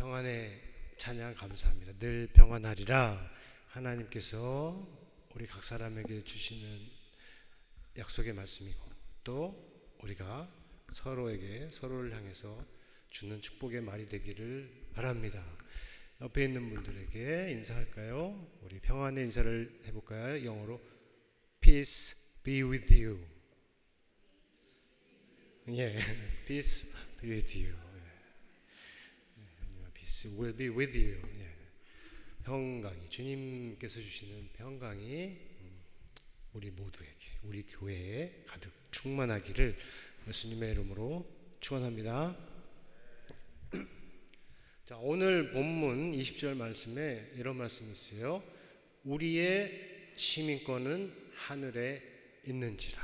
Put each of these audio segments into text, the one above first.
평안의 찬양 감사합니다. 늘 평안하리라. 하나님께서 우리 각 사람에게 주시는 약속의 말씀이고, 또 우리가 서로를 향해서 주는 축복의 말이 되기를 바랍니다. 옆에 있는 분들에게 인사할까요? 우리 평안의 인사를 해볼까요? 영어로 Peace be with you. 예, Peace be with you. Peace will be with you. 예. 평강이, 주님께서 주시는 평강이 우리 모두에게, 우리 교회에 가득 충만하기를 예수님의 이름으로 축원합니다. 자, 오늘 본문 20절 말씀에 이런 말씀이 있어요. 우리의 시민권은 하늘에 있는지라.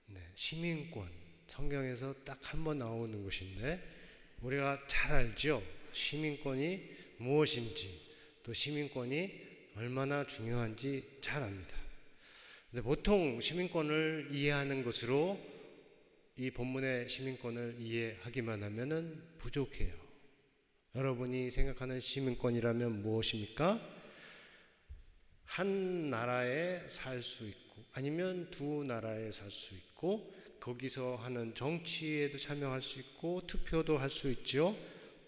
네, 시민권, 성경에서 딱 한 번 나오는 것인데, 우리가 잘 알죠. 시민권이 무엇인지, 또 시민권이 얼마나 중요한지 잘 압니다. 근데 보통 시민권을 이해하는 것으로 이 본문의 시민권을 이해하기만 하면은 부족해요. 여러분이 생각하는 시민권이라면 무엇입니까? 한 나라에 살 수 있고, 아니면 두 나라에 살 수 있고, 거기서 하는 정치에도 참여할 수 있고, 투표도 할 수 있죠.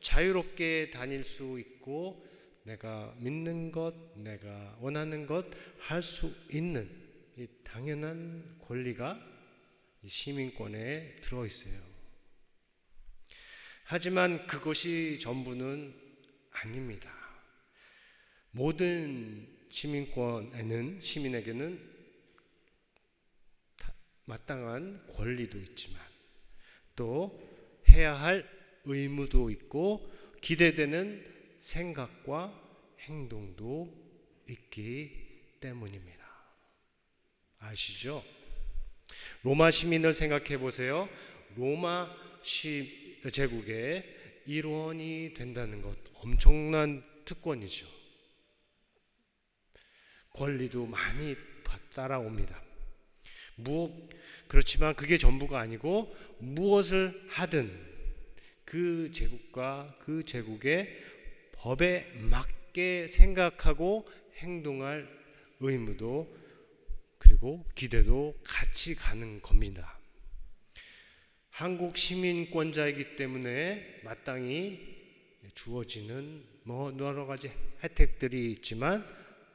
자유롭게 다닐 수 있고, 내가 믿는 것, 내가 원하는 것 할 수 있는 이 당연한 권리가 이 시민권에 들어있어요. 하지만 그것이 전부는 아닙니다. 모든 시민에게는 마땅한 권리도 있지만, 또 해야 할 의무도 있고, 기대되는 생각과 행동도 있기 때문입니다. 아시죠? 로마 시민을 생각해 보세요. 로마 제국의 일원이 된다는 것, 엄청난 특권이죠. 권리도 많이 따라옵니다. 그렇지만 그게 전부가 아니고, 무엇을 하든 그 제국과 그 제국의 법에 맞게 생각하고 행동할 의무도, 그리고 기대도 같이 가는 겁니다. 한국 시민권자이기 때문에 마땅히 주어지는 여러 가지 혜택들이 있지만,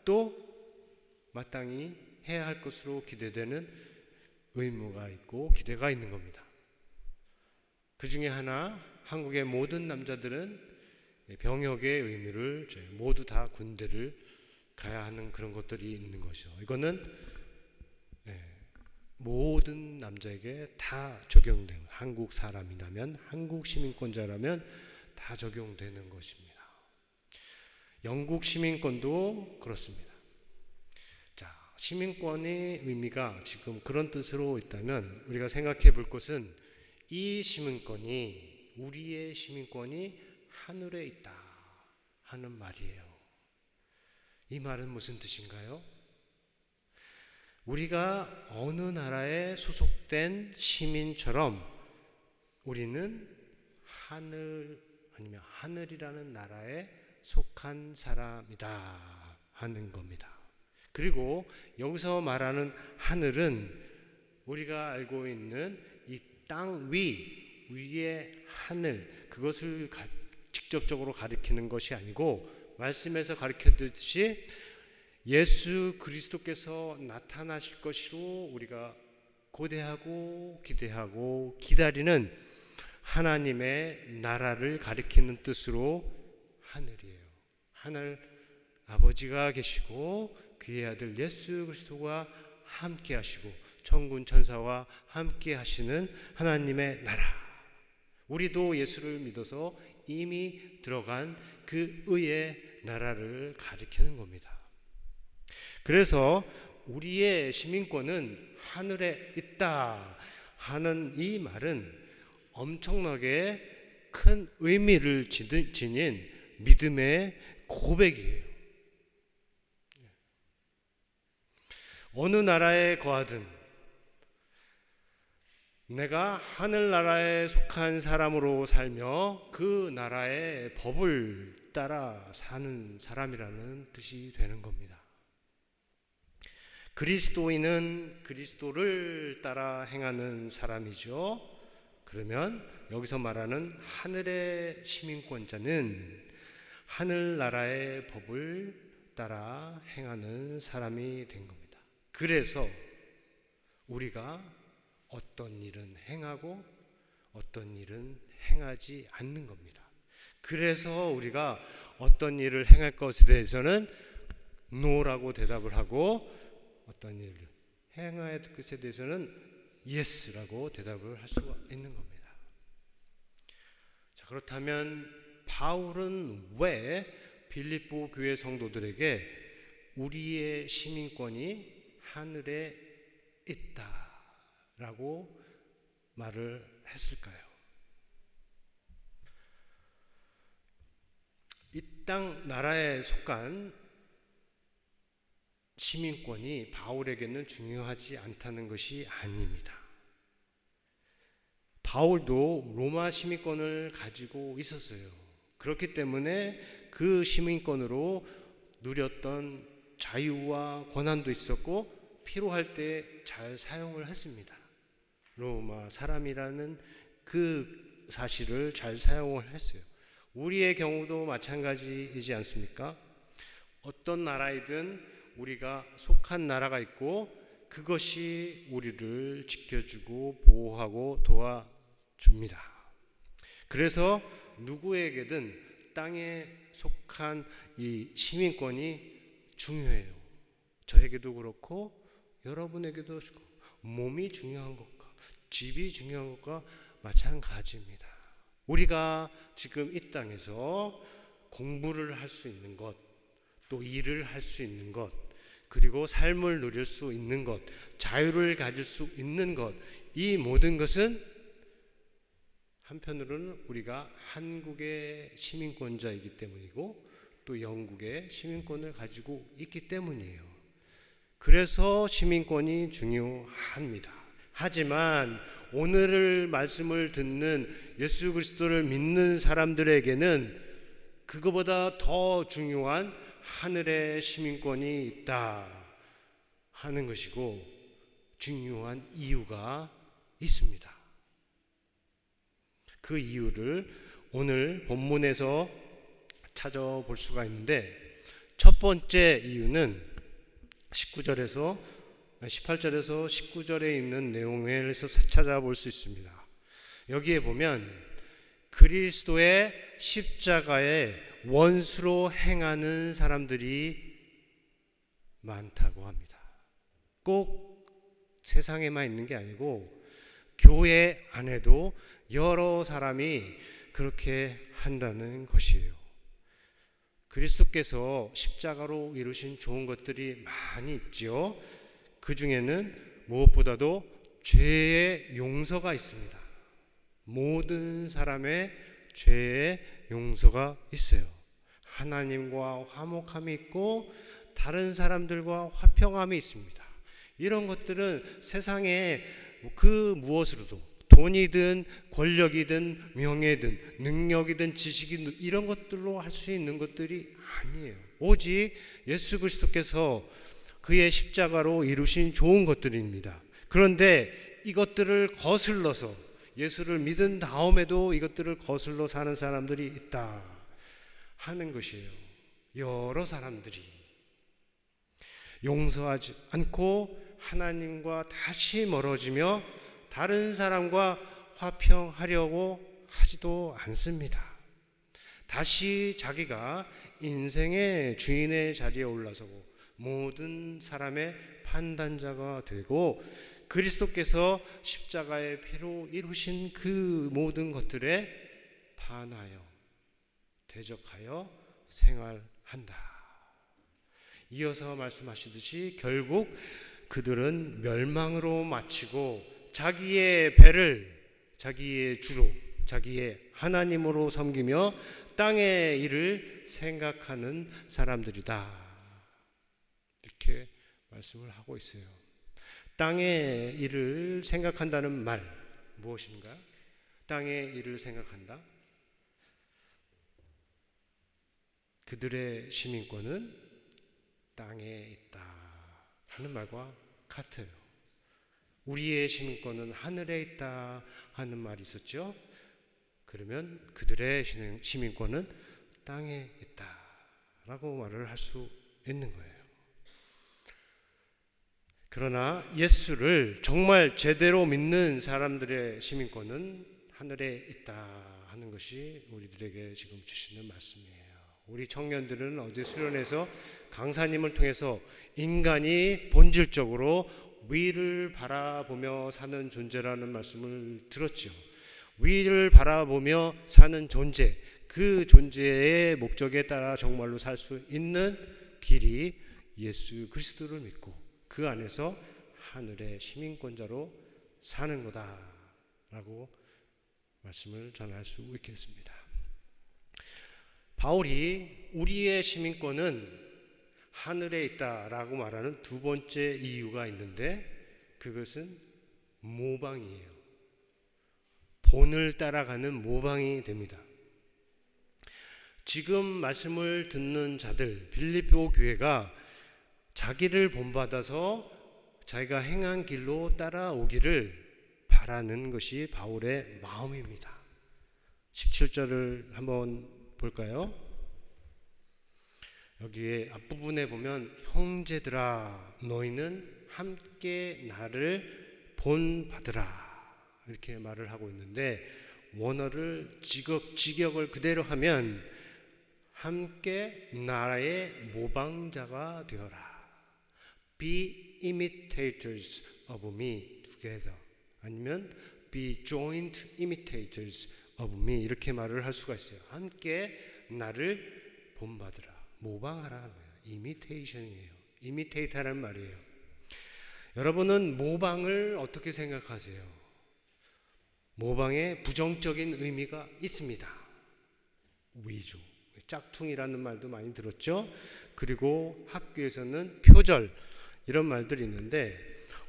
또 마땅히 해야 할 것으로 기대되는 의무가 있고 기대가 있는 겁니다. 그 중에 하나, 한국의 모든 남자들은 병역의 의무를, 모두 다 군대를 가야 하는 그런 것들이 있는 것이죠. 이거는 모든 남자에게 다 적용되는, 한국 사람이라면, 한국 시민권자라면 다 적용되는 것입니다. 영국 시민권도 그렇습니다. 시민권의 의미가 지금 그런 뜻으로 있다면, 우리가 생각해 볼 것은 이 시민권이, 우리의 시민권이 하늘에 있다 하는 말이에요. 이 말은 무슨 뜻인가요? 우리가 어느 나라에 소속된 시민처럼 우리는 하늘, 아니면 하늘이라는 나라에 속한 사람이다 하는 겁니다. 그리고 여기서 말하는 하늘은 우리가 알고 있는 이 땅 위의 하늘, 그것을 직접적으로 가리키는 것이 아니고, 말씀에서 가리켜듯이 예수 그리스도께서 나타나실 것으로 우리가 고대하고 기대하고 기다리는 하나님의 나라를 가리키는 뜻으로 하늘이에요. 하늘 아버지가 계시고, 그의 아들 예수 그리스도와 함께 하시고, 천군 천사와 함께 하시는 하나님의 나라, 우리도 예수를 믿어서 이미 들어간 그 의의 나라를 가리키는 겁니다. 그래서 우리의 시민권은 하늘에 있다 하는 이 말은 엄청나게 큰 의미를 지닌 믿음의 고백이에요. 어느 나라에 거하든 내가 하늘나라에 속한 사람으로 살며 그 나라의 법을 따라 사는 사람이라는 뜻이 되는 겁니다. 그리스도인은 그리스도를 따라 행하는 사람이죠. 그러면 여기서 말하는 하늘의 시민권자는 하늘나라의 법을 따라 행하는 사람이 된 겁니다. 그래서 우리가 어떤 일은 행하고 어떤 일은 행하지 않는 겁니다. 그래서 우리가 어떤 일을 행할 것에 대해서는 no라고 대답을 하고 어떤 일을 행할 것에 대해서는 yes라고 대답을 할 수가 있는 겁니다. 자, 그렇다면 바울은 왜 빌립보 교회 성도들에게 우리의 시민권이 하늘에 있다라고 말을 했을까요? 이 땅 나라에 속한 시민권이 바울에게는 중요하지 않다는 것이 아닙니다. 바울도 로마 시민권을 가지고 있었어요. 그렇기 때문에 그 시민권으로 누렸던 자유와 권한도 있었고 필요할 때 잘 사용을 했습니다. 로마 사람이라는 그 사실을 잘 사용을 했어요. 우리의 경우도 마찬가지이지 않습니까? 어떤 나라이든 우리가 속한 나라가 있고 그것이 우리를 지켜주고 보호하고 도와줍니다. 그래서 누구에게든 땅에 속한 이 시민권이 중요해요. 저에게도 그렇고 여러분에게도 몸이 중요한 것과 집이 중요한 것과 마찬가지입니다. 우리가 지금 이 땅에서 공부를 할 수 있는 것, 또 일을 할 수 있는 것, 그리고 삶을 누릴 수 있는 것, 자유를 가질 수 있는 것, 이 모든 것은 한편으로는 우리가 한국의 시민권자이기 때문이고 또 영국의 시민권을 가지고 있기 때문이에요. 그래서 시민권이 중요합니다. 하지만 오늘 말씀을 듣는 예수 그리스도를 믿는 사람들에게는 그거보다 더 중요한 하늘의 시민권이 있다 하는 것이고 중요한 이유가 있습니다. 그 이유를 오늘 본문에서 찾아볼 수가 있는데 첫 번째 이유는 18절에서 19절에 있는 내용에서 찾아볼 수 있습니다. 여기에 보면 그리스도의 십자가에 원수로 행하는 사람들이 많다고 합니다. 꼭 세상에만 있는 게 아니고 교회 안에도 여러 사람이 그렇게 한다는 것이에요. 그리스도께서 십자가로 이루신 좋은 것들이 많이 있죠. 그 중에는 무엇보다도 죄의 용서가 있습니다. 모든 사람의 죄의 용서가 있어요. 하나님과 화목함이 있고 다른 사람들과 화평함이 있습니다. 이런 것들은 세상에 그 무엇으로도 돈이든 권력이든 명예든 능력이든 지식이든 이런 것들로 할 수 있는 것들이 아니에요. 오직 예수 그리스도께서 그의 십자가로 이루신 좋은 것들입니다. 그런데 이것들을 거슬러서 예수를 믿은 다음에도 이것들을 거슬러 사는 사람들이 있다 하는 것이에요. 여러 사람들이 용서하지 않고 하나님과 다시 멀어지며 다른 사람과 화평하려고 하지도 않습니다. 다시 자기가 인생의 주인의 자리에 올라서고 모든 사람의 판단자가 되고 그리스도께서 십자가의 피로 이루신 그 모든 것들에 반하여 대적하여 생활한다. 이어서 말씀하시듯이 결국 그들은 멸망으로 마치고 자기의 배를 자기의 주로 자기의 하나님으로 섬기며 땅의 일을 생각하는 사람들이다. 이렇게 말씀을 하고 있어요. 땅의 일을 생각한다는 말, 무엇인가? 땅의 일을 생각한다. 그들의 시민권은 땅에 있다 하는 말과 같아요. 우리의 시민권은 하늘에 있다 하는 말이 있었죠. 그러면 그들의 시민권은 땅에 있다 라고 말을 할 수 있는 거예요. 그러나 예수를 정말 제대로 믿는 사람들의 시민권은 하늘에 있다 하는 것이 우리들에게 지금 주시는 말씀이에요. 우리 청년들은 어제 수련회에서 강사님을 통해서 인간이 본질적으로 위를 바라보며 사는 존재라는 말씀을 들었죠. 위를 바라보며 사는 존재, 그 존재의 목적에 따라 정말로 살 수 있는 길이 예수 그리스도를 믿고 그 안에서 하늘의 시민권자로 사는 거다라고 말씀을 전할 수 있겠습니다. 바울이 우리의 시민권은 하늘에 있다라고 말하는 두 번째 이유가 있는데 그것은 모방이에요. 본을 따라가는 모방이 됩니다. 지금 말씀을 듣는 자들, 빌립보 교회가 자기를 본받아서 자기가 행한 길로 따라오기를 바라는 것이 바울의 마음입니다. 17절을 한번 볼까요? 여기에 앞부분에 보면 형제들아 너희는 함께 나를 본받으라 이렇게 말을 하고 있는데 원어를 직역을 그대로 하면 함께 나의 모방자가 되어라. Be imitators of me together. 아니면 be joint imitators of me 이렇게 말을 할 수가 있어요. 함께 나를 본받으라. 모방하라는 거예요. imitation이에요. imitate하라는 말이에요. 여러분은 모방을 어떻게 생각하세요? 모방에 부정적인 의미가 있습니다. 위조, 짝퉁이라는 말도 많이 들었죠. 그리고 학교에서는 표절 이런 말들이 있는데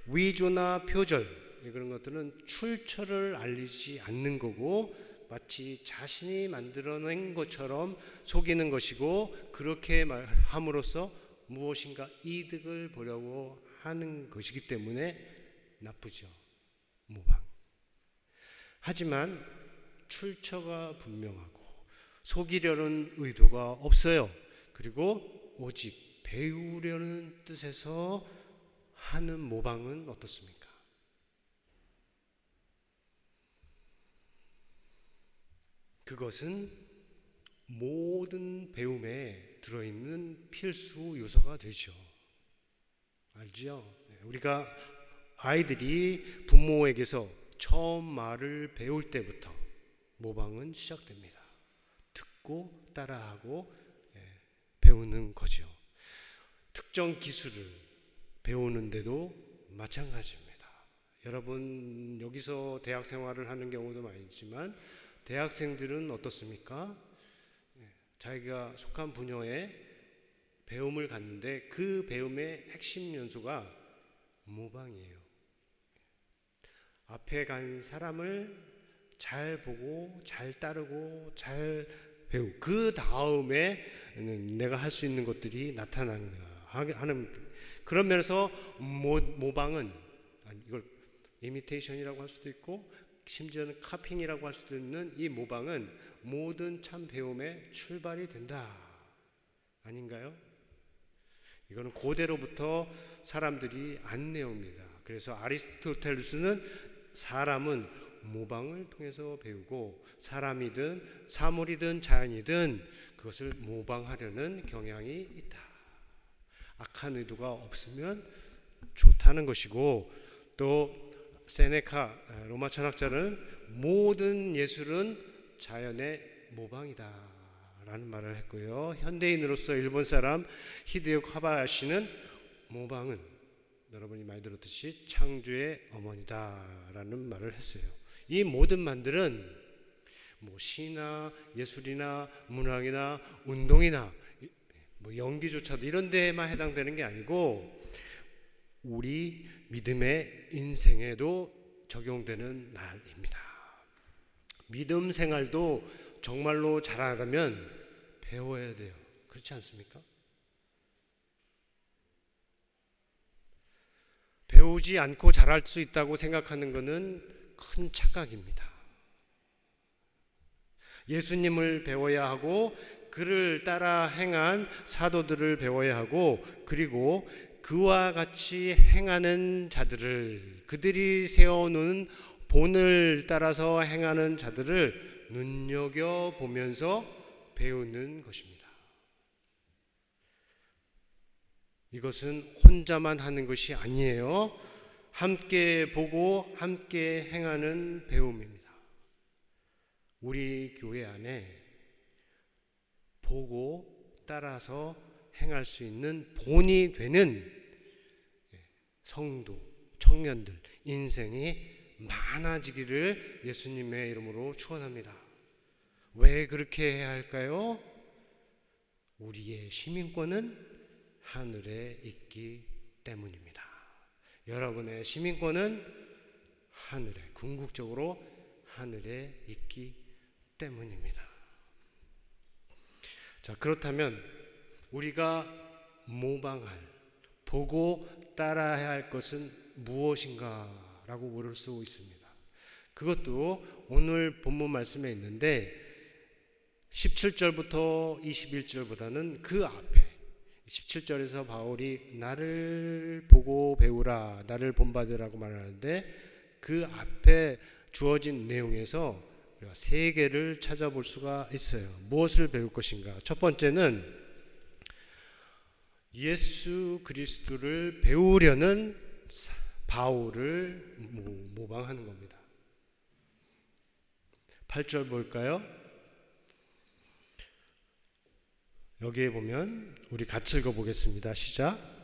위조나 표절 그런 것들은 출처를 알리지 않는 거고 마치 자신이 만들어낸 것처럼 속이는 것이고 그렇게 함으로써 무엇인가 이득을 보려고 하는 것이기 때문에 나쁘죠. 모방. 하지만 출처가 분명하고 속이려는 의도가 없어요. 그리고 오직 배우려는 뜻에서 하는 모방은 어떻습니까? 그것은 모든 배움에 들어있는 필수 요소가 되죠. 알죠? 우리가 아이들이 부모에게서 처음 말을 배울 때부터 모방은 시작됩니다. 듣고 따라하고 배우는 거죠. 특정 기술을 배우는데도 마찬가지입니다. 여러분 여기서 대학 생활을 하는 경우도 많이 있지만 대학생들은 어떻습니까? 자기가 속한 분야에 배움을 갖는데 그 배움의 핵심 요소가 모방이에요. 앞에 간 사람을 잘 보고 잘 따르고 잘 배우고 그 다음에 내가 할 수 있는 것들이 나타나는 그런 면에서 모방은 이걸 이미테이션이라고 할 수도 있고 심지어는 카핑이라고 할 수도 있는 이 모방은 모든 참 배움의 출발이 된다. 아닌가요? 이거는 고대로부터 사람들이 안 내옵니다. 그래서 아리스토텔레스는 사람은 모방을 통해서 배우고 사람이든 사물이든 자연이든 그것을 모방하려는 경향이 있다. 악한 의도가 없으면 좋다는 것이고 또 세네카 로마 철학자는 모든 예술은 자연의 모방이다 라는 말을 했고요. 현대인으로서 일본 사람 히데요 카바야시는 모방은 여러분이 많이 들었듯이 창조의 어머니다 라는 말을 했어요. 이 모든 말들은 시나 예술이나 문학이나 운동이나 연기조차도 이런 데에만 해당되는 게 아니고 우리 믿음의 인생에도 적용되는 날입니다. 믿음 생활도 정말로 잘하려면 배워야 돼요. 그렇지 않습니까? 배우지 않고 잘할 수 있다고 생각하는 것은 큰 착각입니다. 예수님을 배워야 하고 그를 따라 행한 사도들을 배워야 하고 그리고 그와 같이 행하는 자들을 그들이 세워놓은 본을 따라서 행하는 자들을 눈여겨보면서 배우는 것입니다. 이것은 혼자만 하는 것이 아니에요. 함께 보고 함께 행하는 배움입니다. 우리 교회 안에 보고 따라서 행할 수 있는 본이 되는 성도, 청년들 인생이 많아지기를 예수님의 이름으로 축원합니다. 왜 그렇게 해야 할까요? 우리의 시민권은 하늘에 있기 때문입니다. 여러분의 시민권은 하늘에, 궁극적으로 하늘에 있기 때문입니다. 자, 그렇다면 우리가 모방할, 보고 따라야 할 것은 무엇인가 라고 물을 수 있습니다. 그것도 오늘 본문 말씀에 있는데 17절부터 21절보다는 그 앞에 17절에서 바울이 나를 보고 배우라, 나를 본받으라고 말하는데 그 앞에 주어진 내용에서 우리가 세 개를 찾아볼 수가 있어요. 무엇을 배울 것인가? 첫 번째는 예수 그리스도를 배우려는 바울을 모방하는 겁니다. 8절 볼까요? 여기에 보면 우리 같이 읽어보겠습니다. 시작.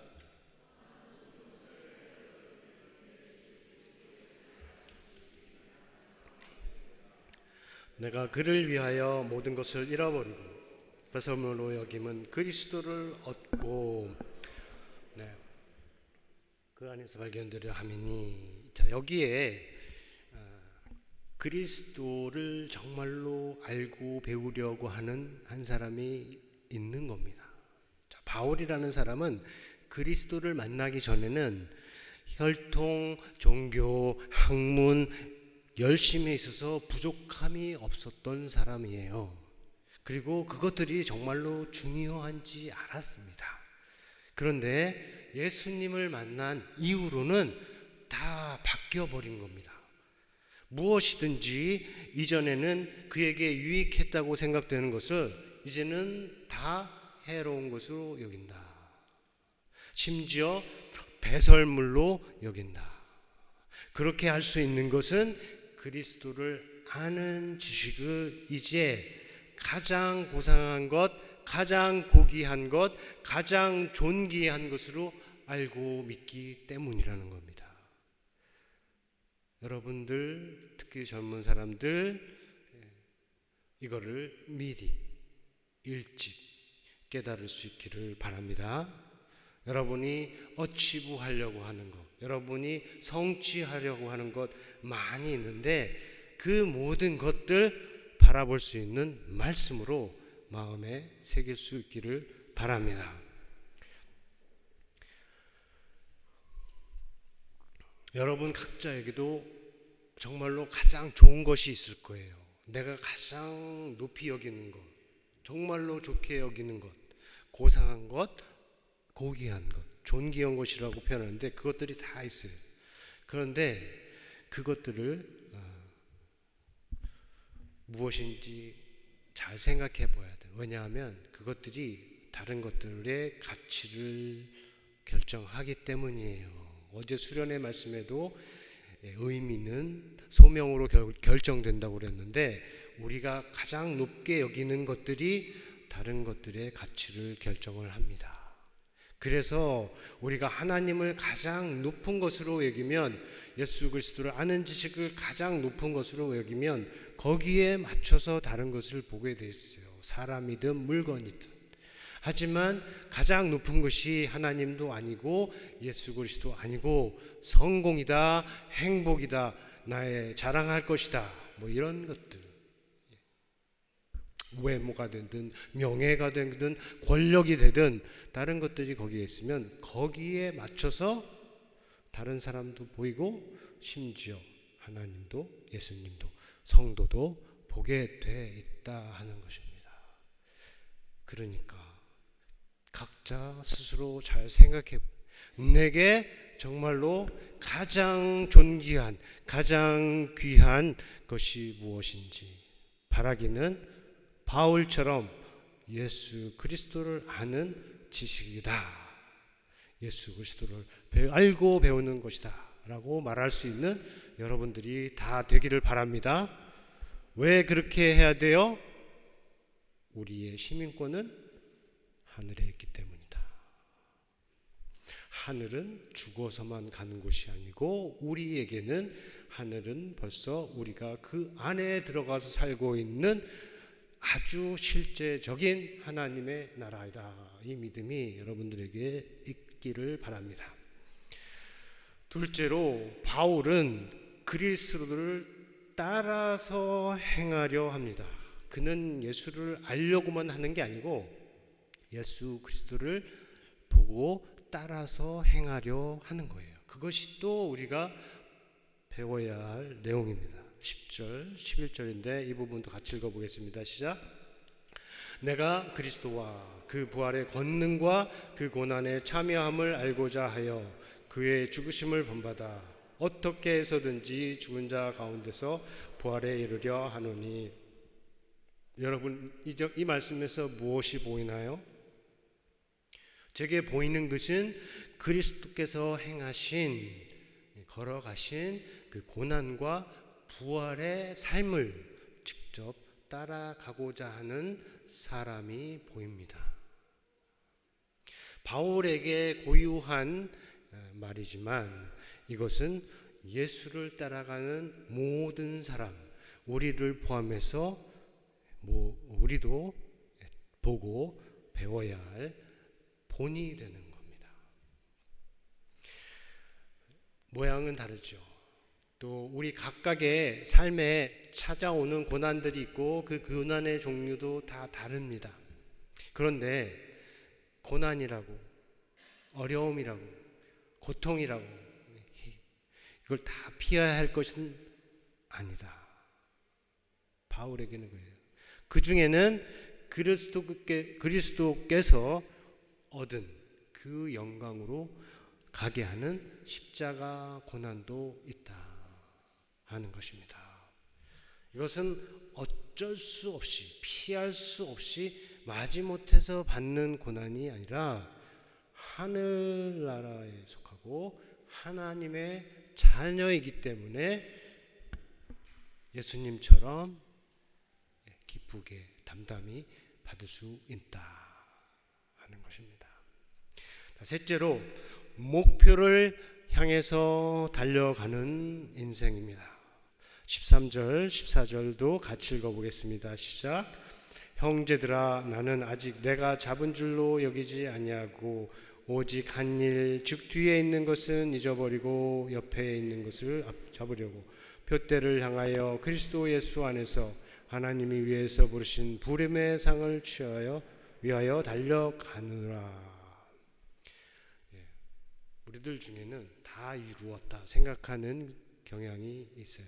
내가 그를 위하여 모든 것을 잃어버리고 배설물로 여김은 그리스도를 얻고 그 안에서 발견되려 함이니. 자, 여기에 그리스도를 정말로 알고 배우려고 하는 한 사람이 있는 겁니다. 자, 바울이라는 사람은 그리스도를 만나기 전에는 혈통, 종교, 학문, 열심에 있어서 부족함이 없었던 사람이에요. 그리고 그것들이 정말로 중요한지 알았습니다. 그런데 예수님을 만난 이후로는 다 바뀌어버린 겁니다. 무엇이든지 이전에는 그에게 유익했다고 생각되는 것을 이제는 다 해로운 것으로 여긴다. 심지어 배설물로 여긴다. 그렇게 할 수 있는 것은 그리스도를 아는 지식을 이제 가장 고상한 것, 가장 고귀한 것, 가장 존귀한 것으로 알고 믿기 때문이라는 겁니다. 여러분들, 특히 젊은 사람들, 이거를 미리 일찍 깨달을 수 있기를 바랍니다. 여러분이 어치부하려고 하는 것, 여러분이 성취하려고 하는 것 많이 있는데 그 모든 것들 바라볼 수 있는 말씀으로 마음에 새길 수 있기를 바랍니다. 여러분 각자에게도 정말로 가장 좋은 것이 있을 거예요. 내가 가장 높이 여기는 것, 정말로 좋게 여기는 것, 고상한 것, 고귀한 것, 존귀한 것이라고 표현하는데 그것들이 다 있어요. 그런데 그것들을 무엇인지 잘 생각해 봐야 돼요. 왜냐하면 그것들이 다른 것들의 가치를 결정하기 때문이에요. 어제 수련회 말씀에도 의미는 소명으로 결정된다고 그랬는데 우리가 가장 높게 여기는 것들이 다른 것들의 가치를 결정을 합니다. 그래서 우리가 하나님을 가장 높은 것으로 여기면, 예수 그리스도를 아는 지식을 가장 높은 것으로 여기면 거기에 맞춰서 다른 것을 보게 돼 있어요. 사람이든 물건이든. 하지만 가장 높은 것이 하나님도 아니고 예수 그리스도 아니고 성공이다, 행복이다, 나의 자랑할 것이다. 뭐 이런 것들, 외모가 되든 명예가 되든 권력이 되든 다른 것들이 거기에 있으면 거기에 맞춰서 다른 사람도 보이고 심지어 하나님도 예수님도 성도도 보게 돼 있다 하는 것입니다. 그러니까 각자 스스로 잘 생각해, 내게 정말로 가장 존귀한, 가장 귀한 것이 무엇인지 바라기는 바울처럼 예수 그리스도를 아는 지식이다, 예수 그리스도를 알고 배우는 것이다 라고 말할 수 있는 여러분들이 다 되기를 바랍니다. 왜 그렇게 해야 돼요? 우리의 시민권은 하늘에 있기 때문이다. 하늘은 죽어서만 가는 곳이 아니고 우리에게는 하늘은 벌써 우리가 그 안에 들어가서 살고 있는 아주 실제적인 하나님의 나라이다. 이 믿음이 여러분들에게 있기를 바랍니다. 둘째로 바울은 그리스도를 따라서 행하려 합니다. 그는 예수를 알려고만 하는 게 아니고 예수 그리스도를 보고 따라서 행하려 하는 거예요. 그것이 또 우리가 배워야 할 내용입니다. 10절, 11절인데 이 부분도 같이 읽어보겠습니다. 시작. 내가 그리스도와 그 부활의 권능과 그 고난의 참여함을 알고자 하여 그의 죽으심을 본받아 어떻게 해서든지 죽은 자 가운데서 부활에 이르려 하노니. 여러분, 이 말씀에서 무엇이 보이나요? 제게 보이는 것은 그리스도께서 행하신, 걸어가신 그 고난과 부활의 삶을 직접 따라가고자 하는 사람이 보입니다. 바울에게 고유한 말이지만 이것은 예수를 따라가는 모든 사람, 우리를 포함해서 우리도 보고 배워야 할 본이 되는 겁니다. 모양은 다르죠. 또 우리 각각의 삶에 찾아오는 고난들이 있고 그 고난의 종류도 다 다릅니다. 그런데 고난이라고, 어려움이라고, 고통이라고 이걸 다 피해야 할 것은 아니다. 바울에게는 그래요. 그 중에는 그리스도께서 얻은 그 영광으로 가게 하는 십자가 고난도 있다 하는 것입니다. 이것은 어쩔 수 없이, 피할 수 없이 마지못해서 받는 고난이 아니라 하늘나라에 속하고 하나님의 자녀이기 때문에 예수님처럼 기쁘게 담담히 받을 수 있다 하는 것입니다. 셋째로 목표를 향해서 달려가는 인생입니다. 13절, 14절도 같이 읽어보겠습니다. 시작. 형제들아, 나는 아직 내가 잡은 줄로 여기지 아니하고 오직 한 일, 즉 뒤에 있는 것은 잊어버리고 옆에 있는 것을 잡으려고 표대를 향하여 그리스도 예수 안에서 하나님이 위에서 부르신 부름의 상을 위하여 달려가느라. 우리들 중에는 다 이루었다 생각하는 경향이 있어요.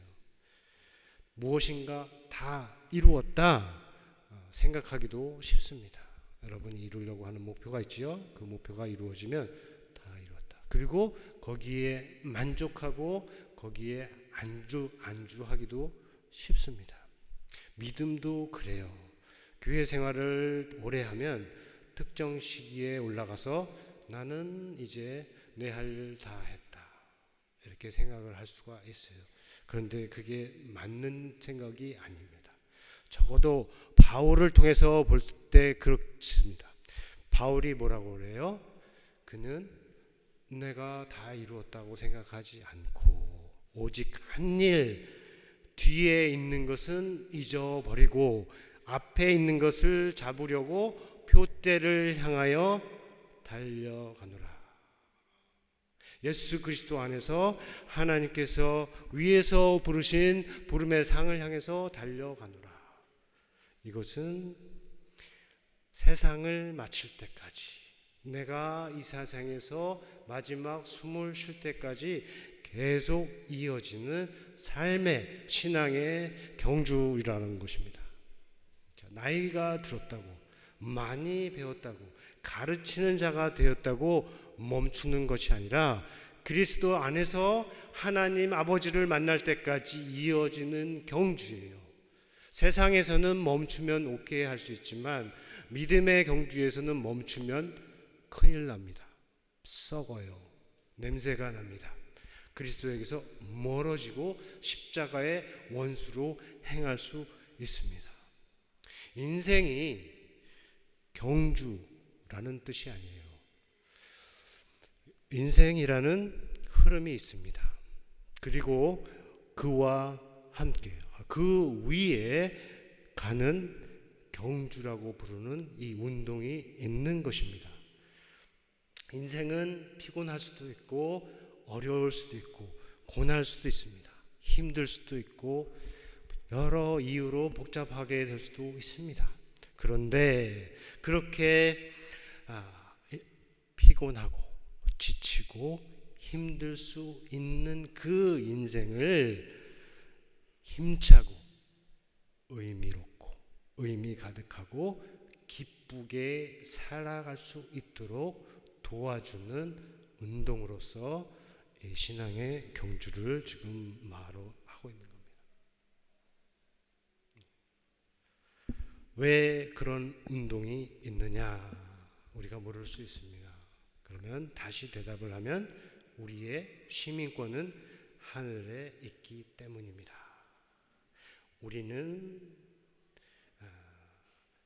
무엇인가 다 이루었다 생각하기도 쉽습니다. 여러분이 이루려고 하는 목표가 있지요. 그 목표가 이루어지면 다 이루었다. 그리고 거기에 만족하고 거기에 안주하기도 쉽습니다. 믿음도 그래요. 교회 생활을 오래 하면 특정 시기에 올라가서 나는 이제 내 할 일 다 했다 이렇게 생각을 할 수가 있어요. 그런데 그게 맞는 생각이 아닙니다. 적어도 바울을 통해서 볼 때 그렇습니다. 바울이 뭐라고 그래요? 그는 내가 다 이루었다고 생각하지 않고 오직 한 일, 뒤에 있는 것은 잊어버리고 앞에 있는 것을 잡으려고 표대를 향하여 달려가노라. 예수 그리스도 안에서 하나님께서 위에서 부르신 부름의 상을 향해서 달려가노라. 이것은 세상을 마칠 때까지, 내가 이 세상에서 마지막 숨을 쉴 때까지 계속 이어지는 삶의 신앙의 경주라는 것입니다. 나이가 들었다고, 많이 배웠다고, 가르치는 자가 되었다고 멈추는 것이 아니라 그리스도 안에서 하나님 아버지를 만날 때까지 이어지는 경주예요. 세상에서는 멈추면 오케이 할 수 있지만 믿음의 경주에서는 멈추면 큰일 납니다. 썩어요. 냄새가 납니다. 그리스도에게서 멀어지고 십자가의 원수로 행할 수 있습니다. 인생이 경주라는 뜻이 아니에요. 인생이라는 흐름이 있습니다. 그리고 그와 함께 그 위에 가는 경주라고 부르는 이 운동이 있는 것입니다. 인생은 피곤할 수도 있고 어려울 수도 있고 고날 수도 있습니다. 힘들 수도 있고 여러 이유로 복잡하게 될 수도 있습니다. 그런데 그렇게 피곤하고 지치고 힘들 수 있는 그 인생을 힘차고 의미롭고 의미 가득하고 기쁘게 살아갈 수 있도록 도와주는 운동으로서 신앙의 경주를 지금 하고 있는 겁니다. 왜 그런 운동이 있느냐? 우리가 물을 수 있습니다. 그러면 다시 대답을 하면 우리의 시민권은 하늘에 있기 때문입니다. 우리는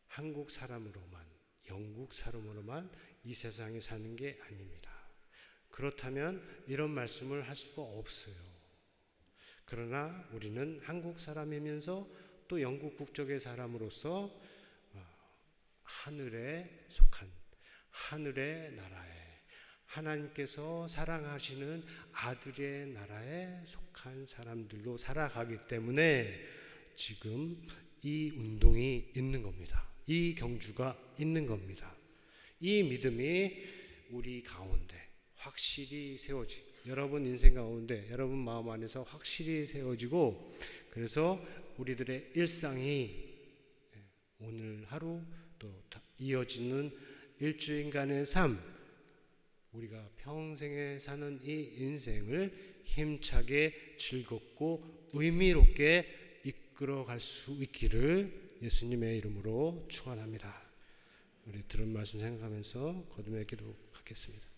한국 사람으로만, 영국 사람으로만 이 세상에 사는 게 아닙니다. 그렇다면 이런 말씀을 할 수가 없어요. 그러나 우리는 한국 사람이면서 또 영국 국적의 사람으로서 하늘에 속한, 하늘의 나라에, 하나님께서 사랑하시는 아들의 나라에 속한 사람들로 살아가기 때문에 지금 이 운동이 있는 겁니다. 이 경주가 있는 겁니다. 이 믿음이 우리 가운데 확실히 여러분 인생 가운데, 여러분 마음 안에서 확실히 세워지고, 그래서 우리들의 일상이 오늘 하루 또 이어지는 일주일간의 삶, 우리가 평생에 사는 이 인생을 힘차게 즐겁고 의미롭게 이끌어갈 수 있기를 예수님의 이름으로 축원합니다. 우리 들은 말씀 생각하면서 거듭의 기도하겠습니다.